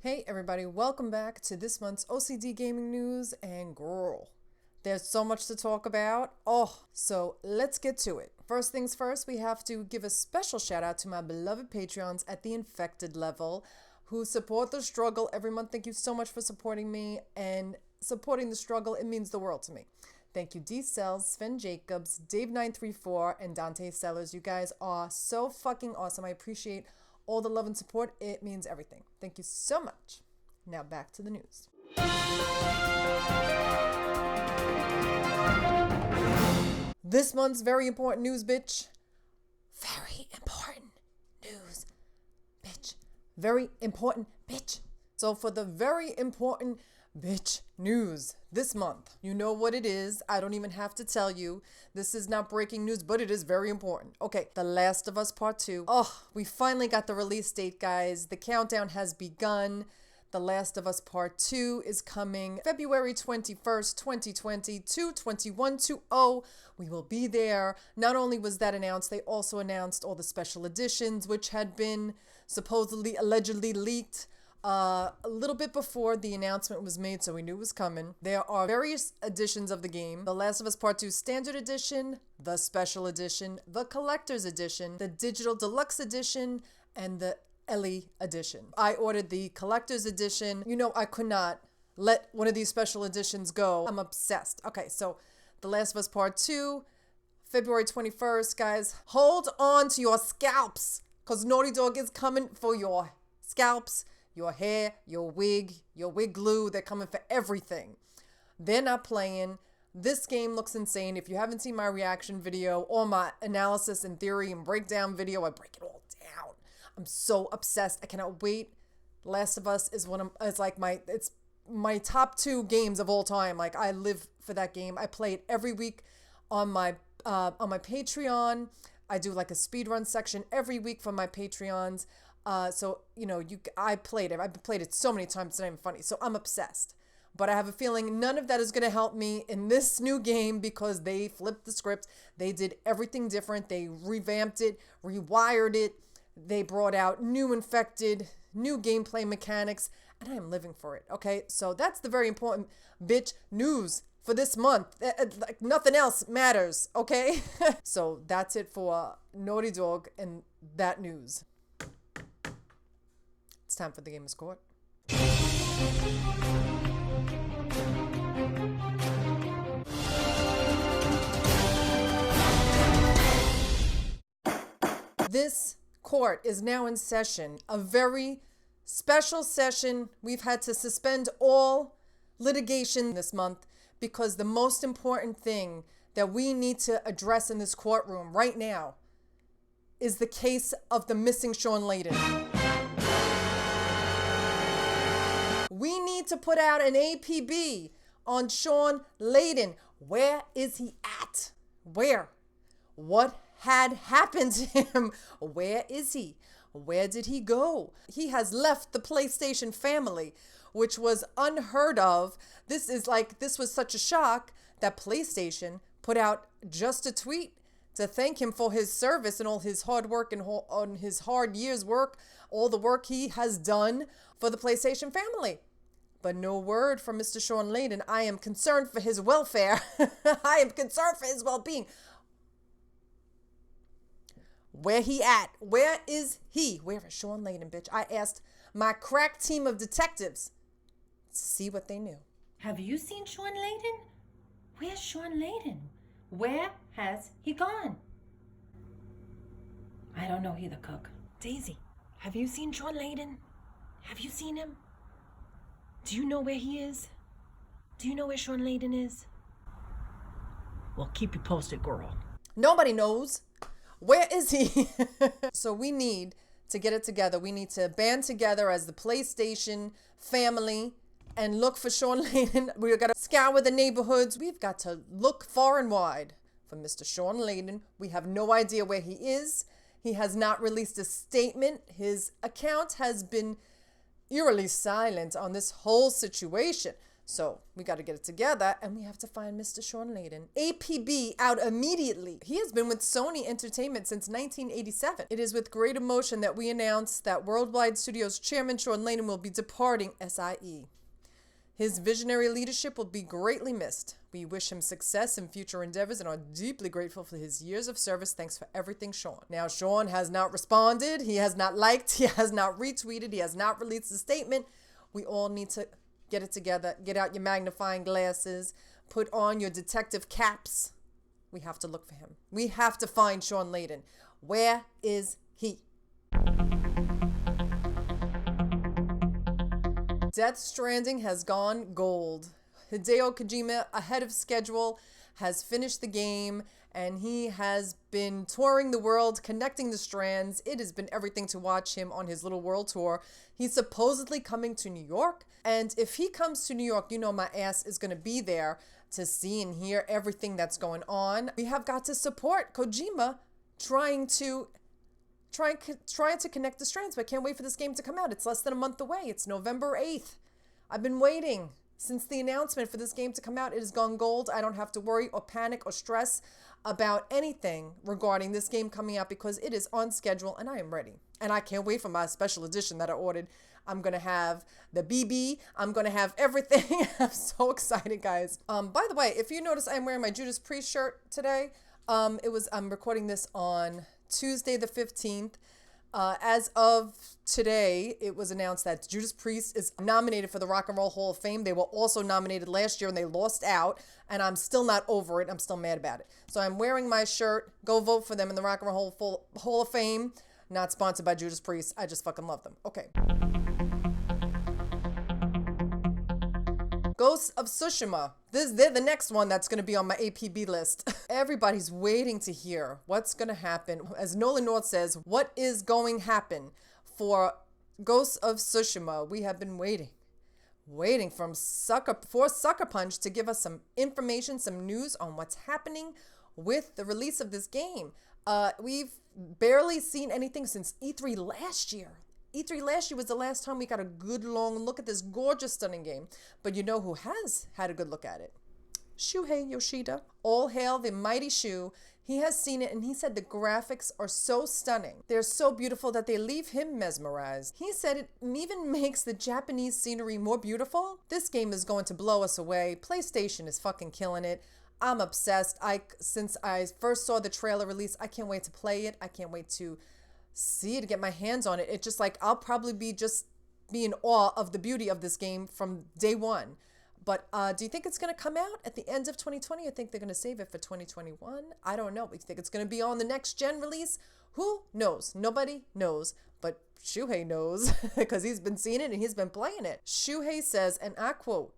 Hey everybody, welcome back to this month's O.C.D gaming news, and girl, there's so much to talk about. So let's get to it. First things first, we have to give a special shout out to my beloved Patreons at the infected level who support the struggle every month. Thank you so much for supporting me and supporting the struggle. It means the world to me. Thank you D Cells, Sven Jacobs, Dave934, and Dante Sellers. You guys are so fucking awesome. I appreciate all the love and support. It means everything. Thank you so much. Now back to the news. This month's very important news, bitch. Very important news, bitch. Very important, bitch. So for the very important bitch news this month, you know what it is. I don't even have to tell you. This is not breaking news, but it is very important. Okay, The Last of Us Part 2. We finally got the release date, guys. The countdown has begun. The Last of Us Part 2 is coming February 21st, 2020 to 2120. We will be there. Not only was that announced, they also announced all the special editions, which had been supposedly, allegedly leaked a little bit before the announcement was made, so we knew it was coming. There are various editions of the game. The Last of Us Part 2 Standard Edition, the Special Edition, the Collector's Edition, the Digital Deluxe Edition, and the Ellie Edition. I ordered the Collector's Edition. You know, I could not let one of these special editions go. I'm obsessed. Okay, so The Last of Us Part 2, February 21st, guys. Hold on to your scalps, because Naughty Dog is coming for your scalps, your hair, your wig glue. They're coming for everything. They're not playing. This game looks insane. If you haven't seen my reaction video or my analysis and theory and breakdown video, I break it all down. I'm so obsessed. I cannot wait. Last of Us is it's my top 2 games of all time. Like, I live for that game. I play it every week on my Patreon. I do like a speedrun section every week for my Patreons. So, you know, I played it. I've played it so many times, it's not even funny. So I'm obsessed. But I have a feeling none of that is going to help me in this new game because they flipped the script. They did everything different. They revamped it, rewired it. They brought out new infected, new gameplay mechanics, and I am living for it, okay? So that's the very important bitch news for this month. Like, nothing else matters, okay? So that's it for Naughty Dog and that news. It's time for the Gamer's Court. This court is now in session, a very special session. We've had to suspend all litigation this month because the most important thing that we need to address in this courtroom right now is the case of the missing Shawn Layden. We need to put out an APB on Shawn Layden. Where is he at? Where? What had happened to him? Where is he? Where did he go? He has left the PlayStation family, which was unheard of. This was such a shock that PlayStation put out just a tweet to thank him for his service and all his hard work and on his hard year's work, all the work he has done for the PlayStation family. But no word from Mr. Shawn Layden. I am concerned for his welfare. I am concerned for his well-being. Where he at? Where is he? Where is Shawn Layden, bitch? I asked my crack team of detectives to see what they knew. Have you seen Shawn Layden? Where's Shawn Layden? Where has he gone? I don't know either, Cook. Daisy, have you seen Shawn Layden? Have you seen him? Do you know where he is? Do you know where Shawn Layden is? Well, keep you posted, girl. Nobody knows. Where is he? So we need to get it together. We need to band together as the PlayStation family and look for Shawn Layden. We've got to scour the neighborhoods. We've got to look far and wide for Mr. Shawn Layden. We have no idea where he is. He has not released a statement. His account has been eerily silent on this whole situation. So we got to get it together, and we have to find Mr. Shawn Layden. APB out immediately. He has been with Sony Entertainment since 1987. It is with great emotion that we announce that Worldwide Studios chairman Shawn Layden will be departing SIE. His visionary leadership will be greatly missed. We wish him success in future endeavors and are deeply grateful for his years of service. Thanks for everything, Shawn. Now, Shawn has not responded. He has not liked. He has not retweeted. He has not released a statement. We all need to get it together. Get out your magnifying glasses. Put on your detective caps. We have to look for him. We have to find Shawn Layden. Where is he? Death Stranding has gone gold. Hideo Kojima, ahead of schedule, has finished the game, and he has been touring the world, connecting the strands. It has been everything to watch him on his little world tour. He's supposedly coming to New York, and if he comes to New York, you know my ass is going to be there to see and hear everything that's going on. We have got to support Kojima trying to connect the strands, but I can't wait for this game to come out. It's less than a month away. It's November 8th. I've been waiting since the announcement for this game to come out. It has gone gold. I don't have to worry or panic or stress about anything regarding this game coming out because it is on schedule and I am ready. And I can't wait for my special edition that I ordered. I'm going to have the BB. I'm going to have everything. I'm so excited, guys. By the way, if you notice, I'm wearing my Judas Priest shirt today. I'm recording this on Tuesday the 15th. As of today, it was announced that Judas Priest is nominated for the Rock and Roll Hall of Fame. They were also nominated last year and they lost out, and I'm still not over it. I'm still mad about it. So I'm wearing my shirt. Go vote for them in the Rock and Roll Hall of Fame. Not sponsored by Judas Priest. I just fucking love them. Okay. Ghosts of Tsushima. They're the next one that's going to be on my APB list. Everybody's waiting to hear what's going to happen. As Nolan North says, what is going to happen for Ghosts of Tsushima? We have been waiting for Sucker Punch to give us some information, some news on what's happening with the release of this game. We've barely seen anything since E3 last year. E3 last year was the last time we got a good long look at this gorgeous, stunning game. But you know who has had a good look at it? Shuhei Yoshida. All hail the mighty Shu. He has seen it and he said the graphics are so stunning. They're so beautiful that they leave him mesmerized. He said it even makes the Japanese scenery more beautiful. This game is going to blow us away. PlayStation is fucking killing it. I'm obsessed. Since I first saw the trailer release, I can't wait to play it. I can't wait to see it, to get my hands on it. It's just like I'll probably be in awe of the beauty of this game from day one. But do you think it's going to come out at the end of 2020? I think they're going to save it for 2021. I don't know. We think it's going to be on the next gen release. Who knows? Nobody knows. But Shuhei knows because he's been seeing it and he's been playing it. Shuhei says, and I quote,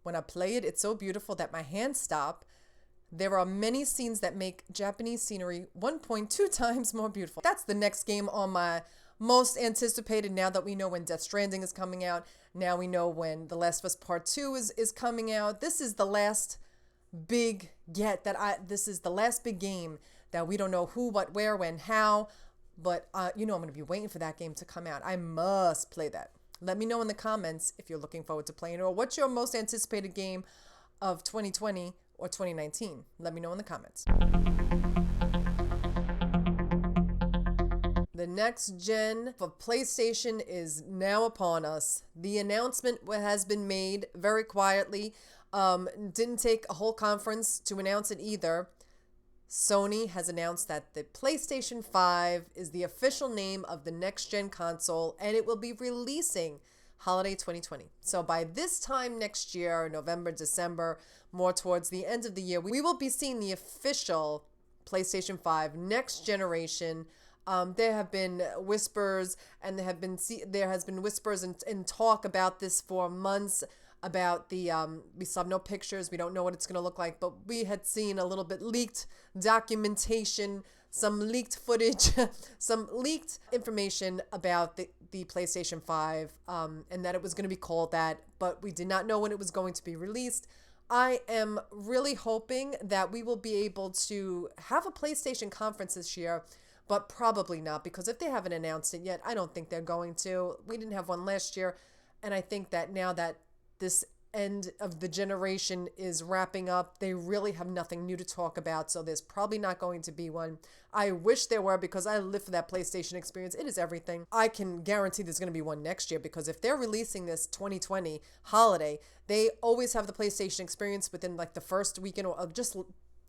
"When I play it, it's so beautiful that my hands stop. There are many scenes that make Japanese scenery 1.2 times more beautiful." That's the next game on my most anticipated now that we know when Death Stranding is coming out. Now we know when The Last of Us Part 2 is coming out. This is the last big this is the last big game that we don't know who, what, where, when, how. But I'm going to be waiting for that game to come out. I must play that. Let me know in the comments if you're looking forward to playing it or what's your most anticipated game of 2020 or 2019. Let me know in the comments. The next gen for PlayStation is now upon us. The announcement has been made very quietly. Didn't take a whole conference to announce it either. Sony has announced that the PlayStation 5 is the official name of the next gen console and it will be releasing holiday 2020. So by this time next year, November, December, more towards the end of the year, we will be seeing the official PlayStation 5 next generation. There have been whispers and there has been whispers and talk about this for months about we still have no pictures. We don't know what it's going to look like, but we had seen a little bit leaked documentation, some leaked footage, some leaked information about the PlayStation 5, and that it was going to be called that, but we did not know when it was going to be released. I am really hoping that we will be able to have a PlayStation conference this year, but probably not, because if they haven't announced it yet, I don't think they're going to. We didn't have one last year, and I think that now that this end of the generation is wrapping up. They really have nothing new to talk about, so there's probably not going to be one. I wish there were, because I live for that PlayStation experience. It is everything. I can guarantee there's going to be one next year, because if they're releasing this 2020 holiday, they always have the PlayStation experience within like the first weekend, or just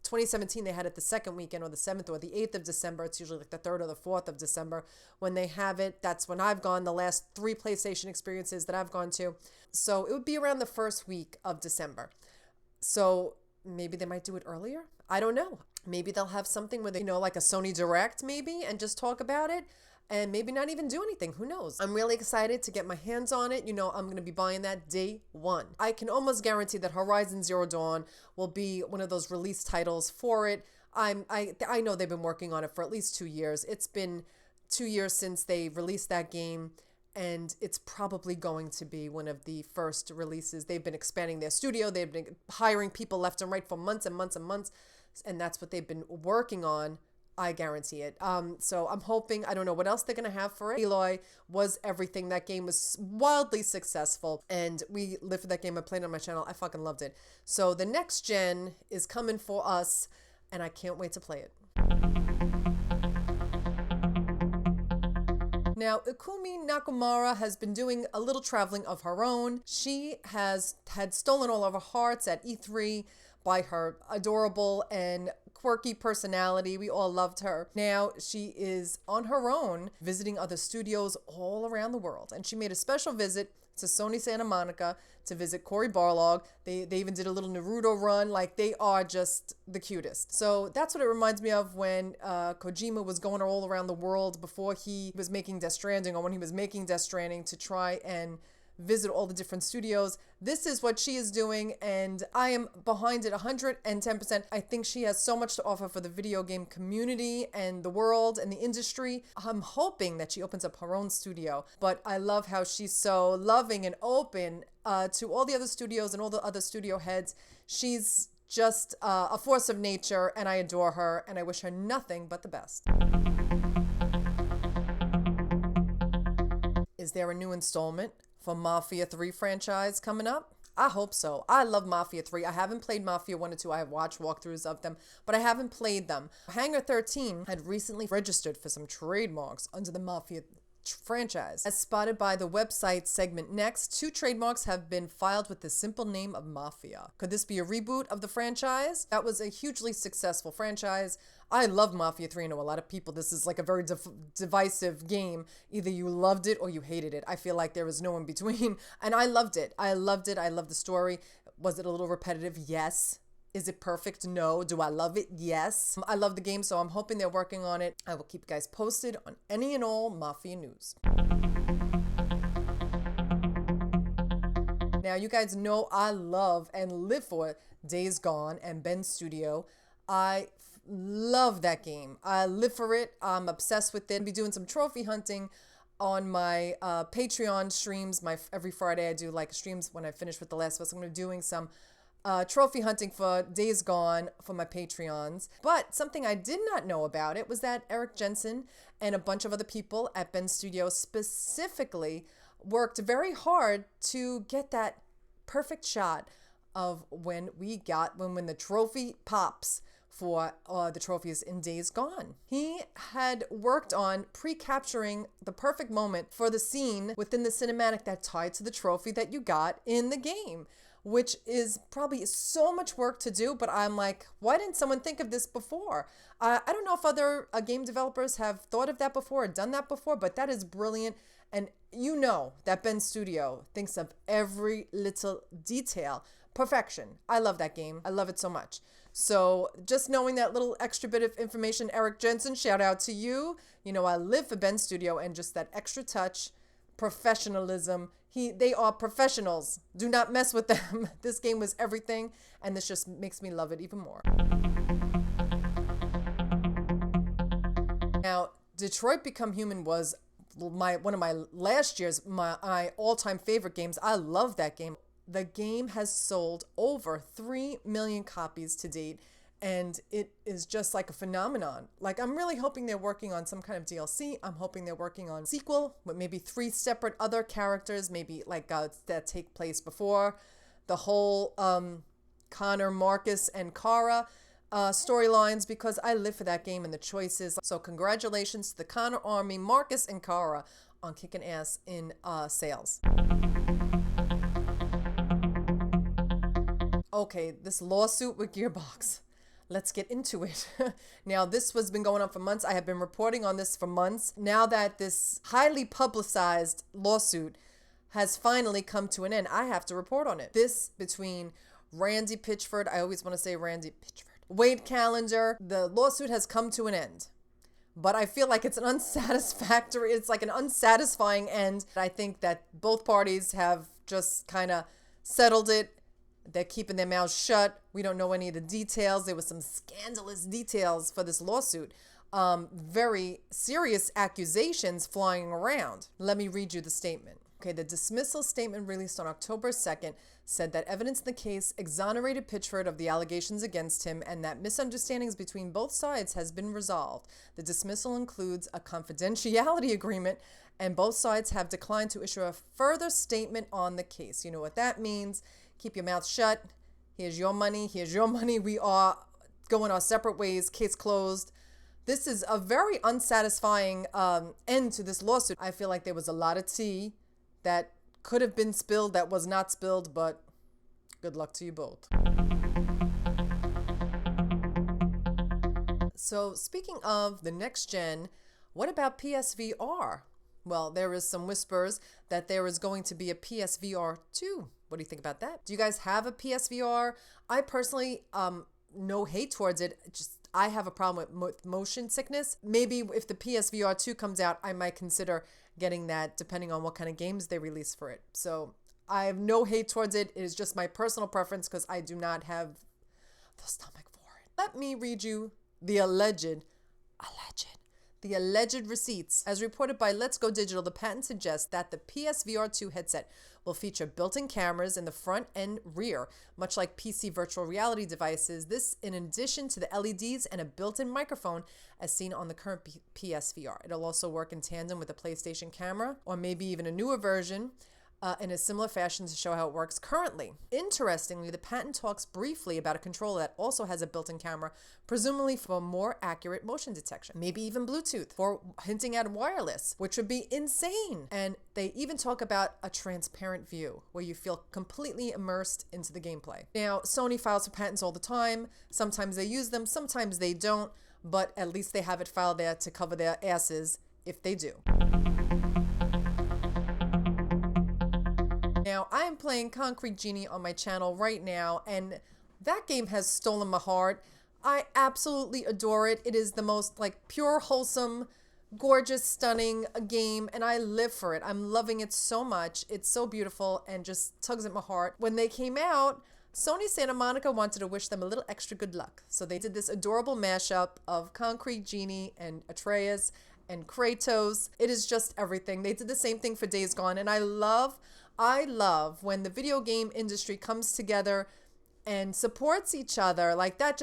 2017 they had it the second weekend, or the 7th or the 8th of December. It's usually like the 3rd or the 4th of December when they have it. That's when I've gone, the last 3 PlayStation experiences that I've gone to. So it would be around the first week of December. So maybe they might do it earlier. I don't know. Maybe they'll have something where they, like a Sony Direct maybe, and just talk about it. And maybe not even do anything. Who knows? I'm really excited to get my hands on it. I'm going to be buying that day one. I can almost guarantee that Horizon Zero Dawn will be one of those release titles for it. I know they've been working on it for at least 2 years. It's been 2 years since they released that game, and it's probably going to be one of the first releases. They've been expanding their studio. They've been hiring people left and right for months and months and months, and that's what they've been working on. I guarantee it. So I'm hoping, I don't know what else they're going to have for it. Aloy was everything. That game was wildly successful, and we lived for that game. I played it on my channel. I fucking loved it. So the next gen is coming for us, and I can't wait to play it. Now, Kumi Nakamura has been doing a little traveling of her own. She had stolen all of our hearts at E3 by her adorable and quirky personality. We all loved her. Now she is on her own visiting other studios all around the world. And she made a special visit to Sony Santa Monica to visit Cory Barlog. They even did a little Naruto run. Like, they are just the cutest. So that's what it reminds me of when Kojima was going all around the world before he was making Death Stranding, or when he was making Death Stranding, to try and visit all the different studios. This is what she is doing, and I am behind it 110%. I think she has so much to offer for the video game community and the world and the industry. I'm hoping that she opens up her own studio, but I love how she's so loving and open to all the other studios and all the other studio heads. She's just a force of nature, and I adore her, and I wish her nothing but the best. Is there a new installment for Mafia 3 franchise coming up? I hope so. I love Mafia 3. I haven't played Mafia 1 and 2. I have watched walkthroughs of them, but I haven't played them. Hangar 13 had recently registered for some trademarks under the Mafia franchise. As spotted by the website Segment Next, 2 trademarks have been filed with the simple name of Mafia. Could this be a reboot of the franchise? That was a hugely successful franchise. I love Mafia 3. I know a lot of people, this is like a very divisive game. Either you loved it or you hated it. I feel like there was no in between. And I loved it. I loved it. I loved the story. Was it a little repetitive? Yes. Is it perfect? No. Do I love it? Yes. I love the game, so I'm hoping they're working on it. I will keep you guys posted on any and all Mafia news. Now, you guys know I love and live for Days Gone and Ben's Studio. I love that game. I live for it. I'm obsessed with it. I'll be doing some trophy hunting on my Patreon streams. Every Friday I do like streams when I finish with The Last of Us. I'm going to be doing some trophy hunting for Days Gone for my Patreons. But something I did not know about it was that Eric Jensen and a bunch of other people at Ben's Studio specifically worked very hard to get that perfect shot of when the trophy pops for the trophies in Days Gone. He had worked on pre-capturing the perfect moment for the scene within the cinematic that tied to the trophy that you got in the game, which is probably so much work to do, but I'm like, why didn't someone think of this before? I don't know if other game developers have thought of that before or done that before, but that is brilliant. And you know that Ben Studio thinks of every little detail. Perfection. I love that game. I love it so much. So just knowing that little extra bit of information, Eric Jensen, shout out to you. You know, I live for Ben Studio, and just that extra touch, professionalism. They are professionals. Do not mess with them. This game was everything, and this just makes me love it even more. Now, Detroit Become Human was one of my last year's my all-time favorite games. I love that game. The game has sold over 3 million copies to date, and it is just like a phenomenon. Like, I'm really hoping they're working on some kind of DLC. I'm hoping they're working on a sequel with maybe 3 separate other characters, maybe like that take place before the whole Connor, Marcus, and Kara storylines, because I live for that game and the choices. So congratulations to the Connor Army, Marcus and Kara, on kicking ass in sales. Okay, this lawsuit with Gearbox. Let's get into it. Now, this has been going on for months. I have been reporting on this for months. Now that this highly publicized lawsuit has finally come to an end, I have to report on it. This between Randy Pitchford, I always want to say Randy Pitchford, Wade Callender, the lawsuit has come to an end. But I feel like it's an unsatisfactory, it's like an unsatisfying end. I think that both parties have just kind of settled it. They're keeping their mouths shut. We don't know any of the details. There was some scandalous details for this lawsuit. Very serious accusations flying around. Let me read you the statement. Okay, the dismissal statement released on October 2nd said that evidence in the case exonerated Pitchford of the allegations against him and that misunderstandings between both sides has been resolved. The dismissal includes a confidentiality agreement, and both sides have declined to issue a further statement on the case. You know what that means. Keep your mouth shut. Here's your money. Here's your money. We are going our separate ways. Case closed. This is a very unsatisfying end to this lawsuit. I feel like there was a lot of tea that could have been spilled that was not spilled, but good luck to you both. So speaking of the next gen, what about PSVR? Well, there is some whispers that there is going to be a PSVR 2. What do you think about that? Do you guys have a PSVR? I personally, no hate towards it. Just I have a problem with motion sickness. Maybe if the PSVR 2 comes out, I might consider getting that, depending on what kind of games they release for it. So I have no hate towards it. It is just my personal preference because I do not have the stomach for it. Let me read you the alleged receipts. As reported by Let's Go Digital, the patent suggests that the PSVR 2 headset will feature built-in cameras in the front and rear, much like PC virtual reality devices. This in addition to the LEDs and a built-in microphone as seen on the current PSVR. It'll also work in tandem with the PlayStation camera, or maybe even a newer version, in a similar fashion to show how it works currently. Interestingly, the patent talks briefly about a controller that also has a built-in camera, presumably for more accurate motion detection, maybe even Bluetooth, for hinting at wireless, which would be insane. And they even talk about a transparent view where you feel completely immersed into the gameplay. Now, Sony files for patents all the time. Sometimes they use them, sometimes they don't, but at least they have it filed there to cover their asses if they do. Now, I am playing Concrete Genie on my channel right now, and that game has stolen my heart. I absolutely adore it. It is the most pure, wholesome, gorgeous, stunning game, and I live for it. I'm loving it so much. It's so beautiful and just tugs at my heart. When they came out, Sony Santa Monica wanted to wish them a little extra good luck. So they did this adorable mashup of Concrete Genie and Atreus and Kratos. It is just everything. They did the same thing for Days Gone, and I love when the video game industry comes together and supports each other like that.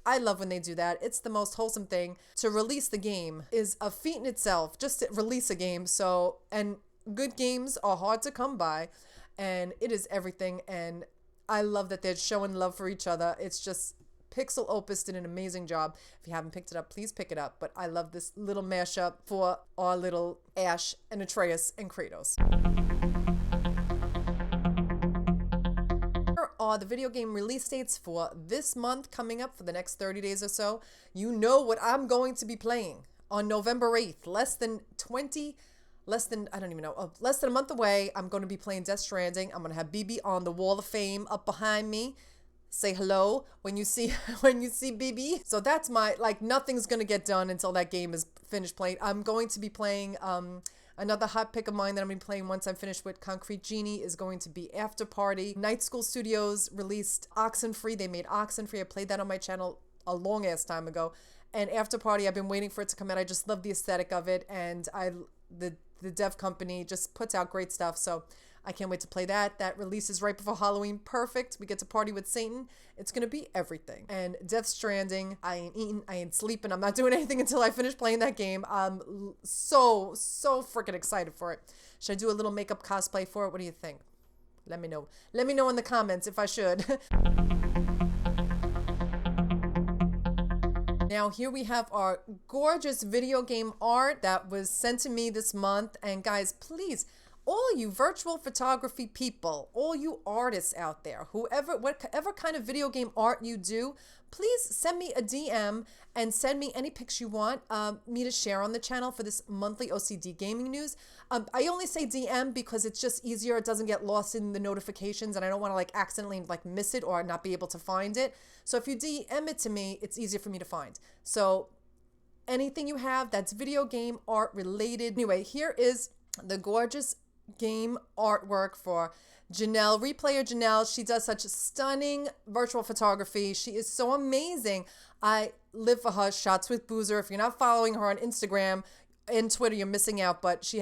I love when they do that. It's the most wholesome thing. To release the game is a feat in itself, just to release a game. So, and good games are hard to come by, and it is everything. And I love that they're showing love for each other. It's just, Pixelopus did an amazing job. If you haven't picked it up, please pick it up. But I love this little mashup for our little Ash and Atreus and Kratos. Are the video game release dates for this month coming up for the next 30 days or so. You know what I'm going to be playing on November 8th, less than a month away. I'm going to be playing Death Stranding. I'm going to have BB on the Wall of Fame up behind me. Say hello when you see BB. So that's my, nothing's going to get done until that game is finished playing. I'm going to be playing another hot pick of mine that I'm going to be playing once I'm finished with Concrete Genie is going to be After Party. Night School Studios released Oxenfree. They made Oxenfree. I played that on my channel a long ass time ago. And After Party, I've been waiting for it to come out. I just love the aesthetic of it. And the dev company just puts out great stuff. So I can't wait to play that. That releases right before Halloween. Perfect. We get to party with Satan. It's going to be everything. And Death Stranding, I ain't eating, I ain't sleeping. I'm not doing anything until I finish playing that game. I'm so freaking excited for it. Should I do a little makeup cosplay for it? What do you think? Let me know. Let me know in the comments if I should. Now here we have our gorgeous video game art that was sent to me this month. And guys, please, all you virtual photography people, all you artists out there, whatever kind of video game art you do, please send me a DM and send me any pics you want me to share on the channel for this monthly O.C.D gaming news. I only say DM because it's just easier. It doesn't get lost in the notifications and I don't want to like accidentally like miss it or not be able to find it. So if you DM it to me, it's easier for me to find. So anything you have that's video game art related. Anyway, here is the gorgeous game artwork for Janelle, replayer Janelle. She does such stunning virtual photography. She is so amazing. I live for her. Shots with Boozer. If you're not following her on Instagram and Twitter, you're missing out. But she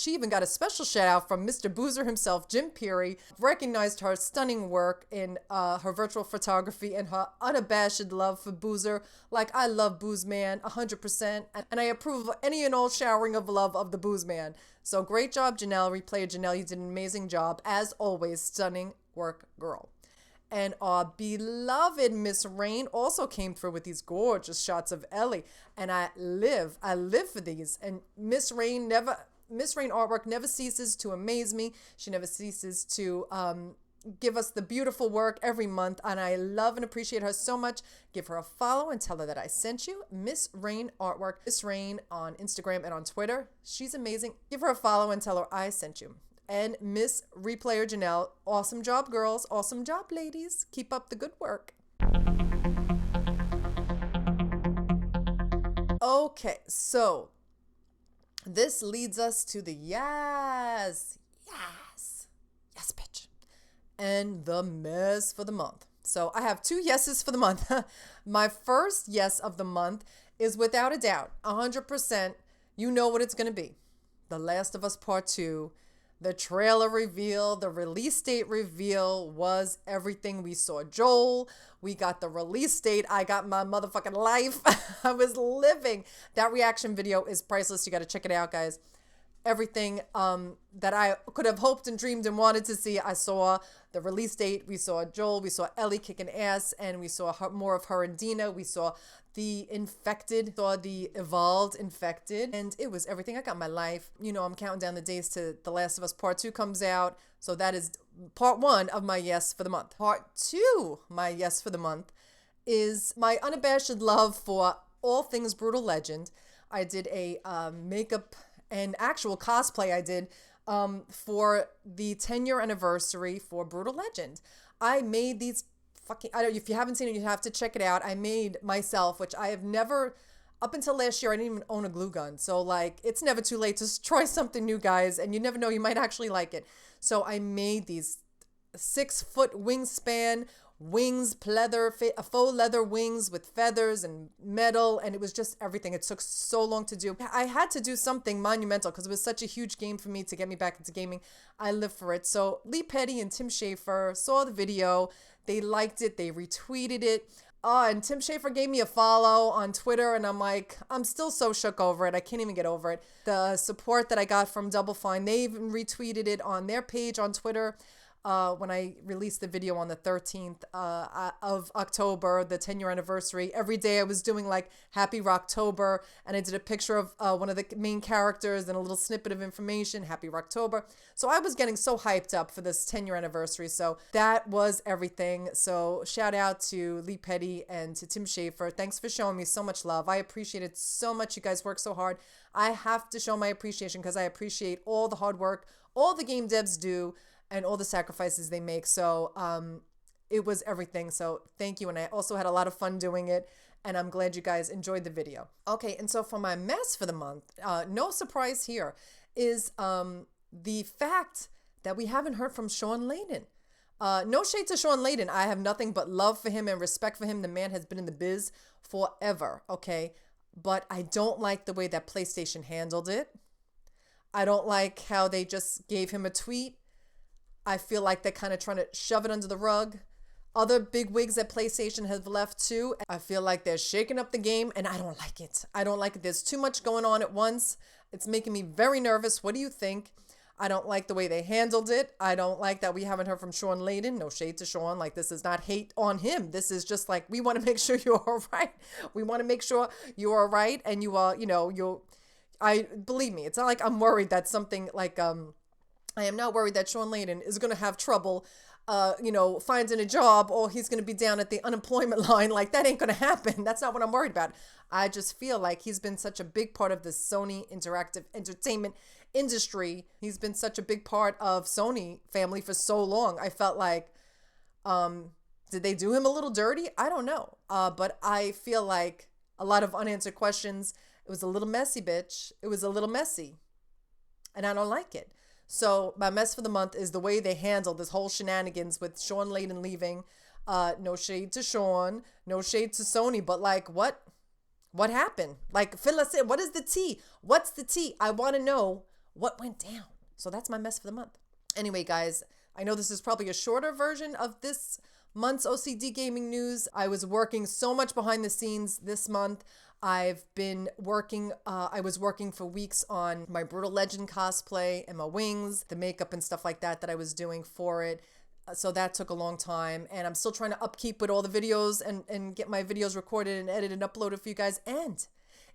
even got a special shout out from Mr. Boozer himself, Jim Peary. Recognized her stunning work in her virtual photography and her unabashed love for Boozer. Like, I love Booze Man 100%. And I approve of any and all showering of love of the Booze Man. So great job, Janelle, replayer Janelle. You did an amazing job. As always, stunning work, girl. And our beloved Miss Rain also came through with these gorgeous shots of Ellie. And I live for these. And Miss Rain artwork never ceases to amaze me. She never ceases to give us the beautiful work every month. And I love and appreciate her so much. Give her a follow and tell her that I sent you. Miss Rain artwork. Miss Rain on Instagram and on Twitter. She's amazing. Give her a follow and tell her I sent you. And Miss Replayer Janelle, awesome job, girls. Awesome job, ladies. Keep up the good work. Okay, so this leads us to the yes, bitch, and the mess for the month. So I have 2 yeses for the month. My first yes of the month is without a doubt, 100%. You know what it's going to be. The Last of Us Part 2. The trailer reveal, the release date reveal was everything. We saw Joel. We got the release date. I got my motherfucking life. I was living. That reaction video is priceless. You got to check it out, guys. Everything that I could have hoped and dreamed and wanted to see. I saw the release date. We saw Joel. We saw Ellie kicking ass. And we saw more of her and Dina. We saw the infected, saw the evolved infected. And it was everything. I got my life. You know, I'm counting down the days to The Last of Us Part 2 comes out. So that is part 1 of my yes for the month. Part 2, my yes for the month, is my unabashed love for all things Brutal Legend. I did a makeup and actual cosplay I did for the 10-year anniversary for Brutal Legend. I made these if you haven't seen it, you have to check it out. I made myself, which I have never, up until last year, I didn't even own a glue gun. So like, it's never too late to try something new, guys. And you never know, you might actually like it. So I made these 6-foot wingspan wings, faux leather wings with feathers and metal, and it was just everything. It took so long to do. I had to do something monumental because it was such a huge game for me to get me back into gaming. I live for it. So Lee Petty and Tim Schafer saw the video. They liked it. They retweeted it. And Tim Schafer gave me a follow on Twitter, and I'm like, I'm still so shook over it. I can't even get over it. The support that I got from Double Fine, they even retweeted it on their page on Twitter. When I released the video on the 13th of October, the 10-year anniversary. Every day I was doing like Happy Rocktober, and I did a picture of one of the main characters and a little snippet of information, Happy Rocktober. So I was getting so hyped up for this 10-year anniversary. So that was everything. So shout out to Lee Petty and to Tim Schafer. Thanks for showing me so much love. I appreciate it so much. You guys work so hard. I have to show my appreciation because I appreciate all the hard work all the game devs do and all the sacrifices they make. So it was everything. So thank you. And I also had a lot of fun doing it. And I'm glad you guys enjoyed the video. Okay, and so for my mess for the month, no surprise here, is the fact that we haven't heard from Shawn Layden. No shade to Shawn Layden. I have nothing but love for him and respect for him. The man has been in the biz forever, okay? But I don't like the way that PlayStation handled it. I don't like how they just gave him a tweet. I feel like they're kind of trying to shove it under the rug. Other big wigs that PlayStation have left too. I feel like they're shaking up the game and I don't like it. I don't like it. There's too much going on at once. It's making me very nervous. What do you think? I don't like the way they handled it. I don't like that we haven't heard from Shawn Layden. No shade to Shawn. Like, this is not hate on him. This is just like, we want to make sure you're all right. We want to make sure you're all right. And you are, believe me, it's not like I'm worried that something like, I am not worried that Shawn Layden is going to have trouble, finding a job, or he's going to be down at the unemployment line. Like, that ain't going to happen. That's not what I'm worried about. I just feel like he's been such a big part of the Sony Interactive entertainment industry. He's been such a big part of Sony family for so long. I felt like, did they do him a little dirty? I don't know. But I feel like a lot of unanswered questions. It was a little messy, bitch. It was a little messy. And I don't like it. So my mess for the month is the way they handled this whole shenanigans with Shawn Layden leaving. No shade to Shawn, no shade to Sony, but like, what happened? Like, fill us in. What is the tea? What's the tea? I want to know what went down. So that's my mess for the month. Anyway, guys, I know this is probably a shorter version of this month's O.C.D gaming news. I was working so much behind the scenes this month. I've been working, I was working for weeks on my Brutal Legend cosplay and my wings, the makeup and stuff like that I was doing for it. So that took a long time, and I'm still trying to upkeep with all the videos and get my videos recorded and edited and uploaded for you guys. And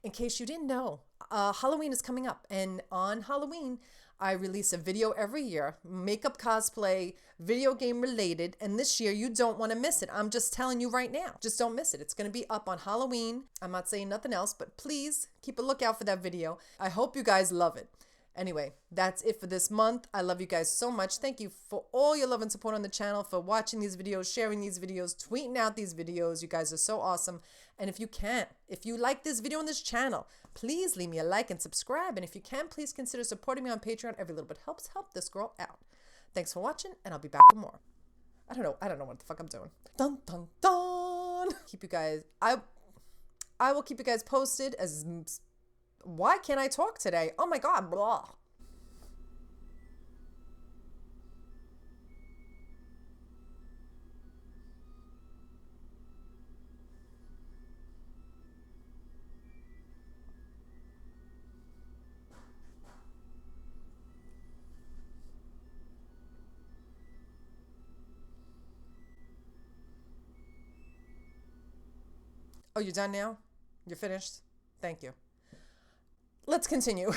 in case you didn't know, Halloween is coming up, and on Halloween, I release a video every year, makeup, cosplay, video game related, and this year you don't want to miss it. I'm just telling you right now, just don't miss it. It's going to be up on Halloween. I'm not saying nothing else, but please keep a lookout for that video. I hope you guys love it. Anyway, that's it for this month. I love you guys so much. Thank you for all your love and support on the channel, for watching these videos, sharing these videos, tweeting out these videos. You guys are so awesome. And if you like this video on this channel, please leave me a like and subscribe. And if you can, please consider supporting me on Patreon. Every little bit help this girl out. Thanks for watching, and I'll be back with more. I don't know what the fuck I'm doing. Dun dun dun. Keep you guys. I will keep you guys posted as. Why can't I talk today? Oh my God, blah. Oh, you're done now? You're finished? Thank you. Let's continue.